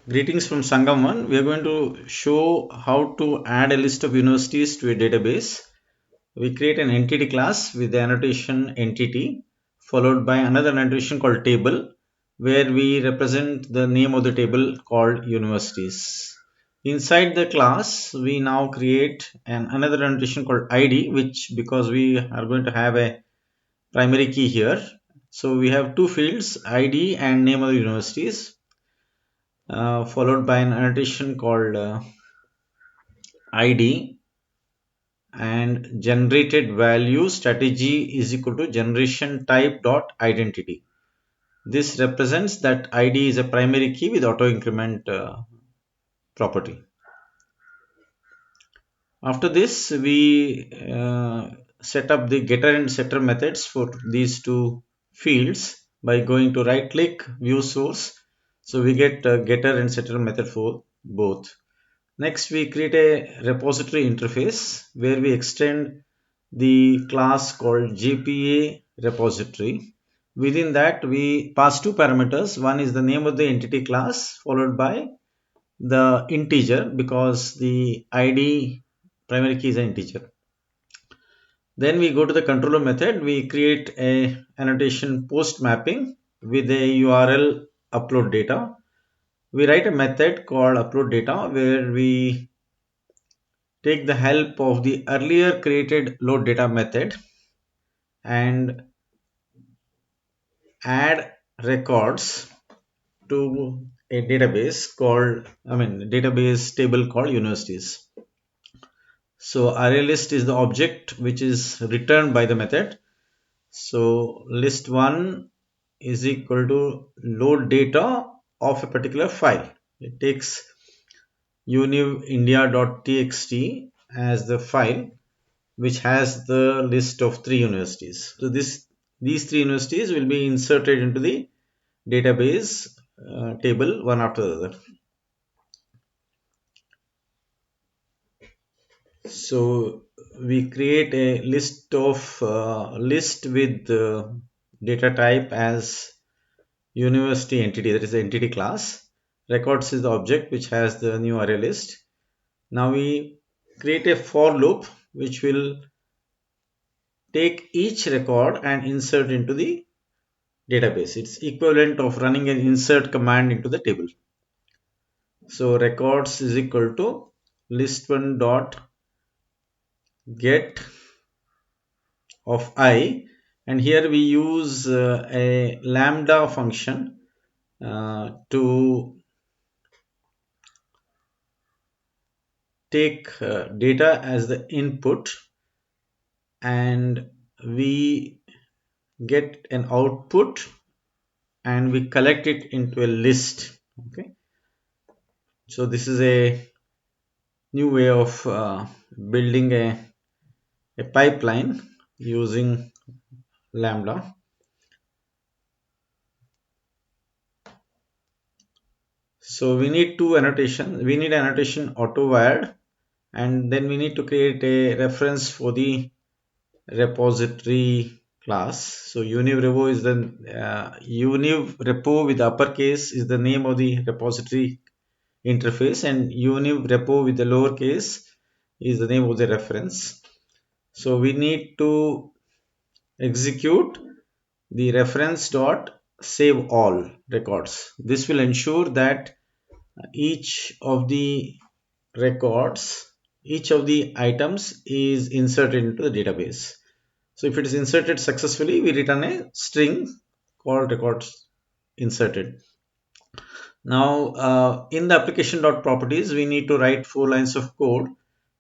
Greetings from Sangam 1. We are going to show how to add a list of universities to a database. We create an entity class with the annotation entity followed by another annotation called table where we represent the name of the table called universities. Inside the class, we now create another annotation called ID, which because we are going to have a primary key here. So we have two fields, ID and name of the universities, followed by an annotation called ID, and generated value strategy is equal to generation type dot identity. This represents that ID is a primary key with auto increment property. After this, we set up the getter and setter methods for these two fields by going to right click view source. So we get getter and setter method for both. Next, we create a repository interface where we extend the class called GPA repository. Within that, we pass two parameters. One is the name of the entity class followed by the integer because the ID primary key is an integer. Then we go to the controller method. We create a annotation post mapping with a URL upload data. We write a method called upload data where we take the help of the earlier created load data method and add records to a database called, database table called universities. So array list is the object which is returned by the method. So list 1 is equal to load data of a particular file. It takes univindia.txt as the file which has the list of three universities. So these three universities will be inserted into the database table one after the other. So we create a list with data type as university entity, that is the entity class. Records is the object which has the new array list. Now we create a for loop which will take each record and insert into the database. It's equivalent of running an insert command into the table. So records is equal to list1 dot get of I, and here we use a lambda function to take data as the input, and we get an output and we collect it into a list. Okay, so this is a new way of building a pipeline using lambda. So we need two annotation. We need annotation auto wired, and then we need to create a reference for the repository class. So univrepo is the univrepo with uppercase is the name of the repository interface, and univrepo with the lowercase is the name of the reference. So we need to execute the reference dot save all records. This will ensure that each of the records, each of the items is inserted into the database. So if it is inserted successfully, we return a string called records inserted. Now in the application.properties, we need to write 4 lines of code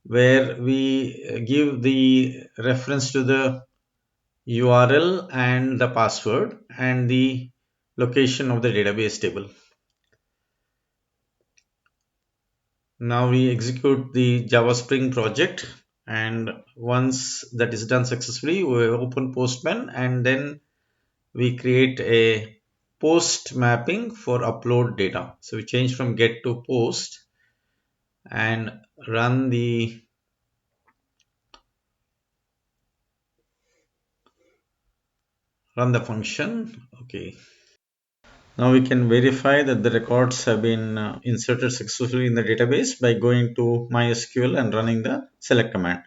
where we give the reference to the URL and the password and the location of the database table. Now we execute the Java Spring project, and once that is done successfully, we open Postman, and then we create a post mapping for upload data. So we change from get to post and run the function. Okay. Now we can verify that the records have been inserted successfully in the database by going to MySQL and running the select command.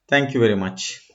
Thank you very much.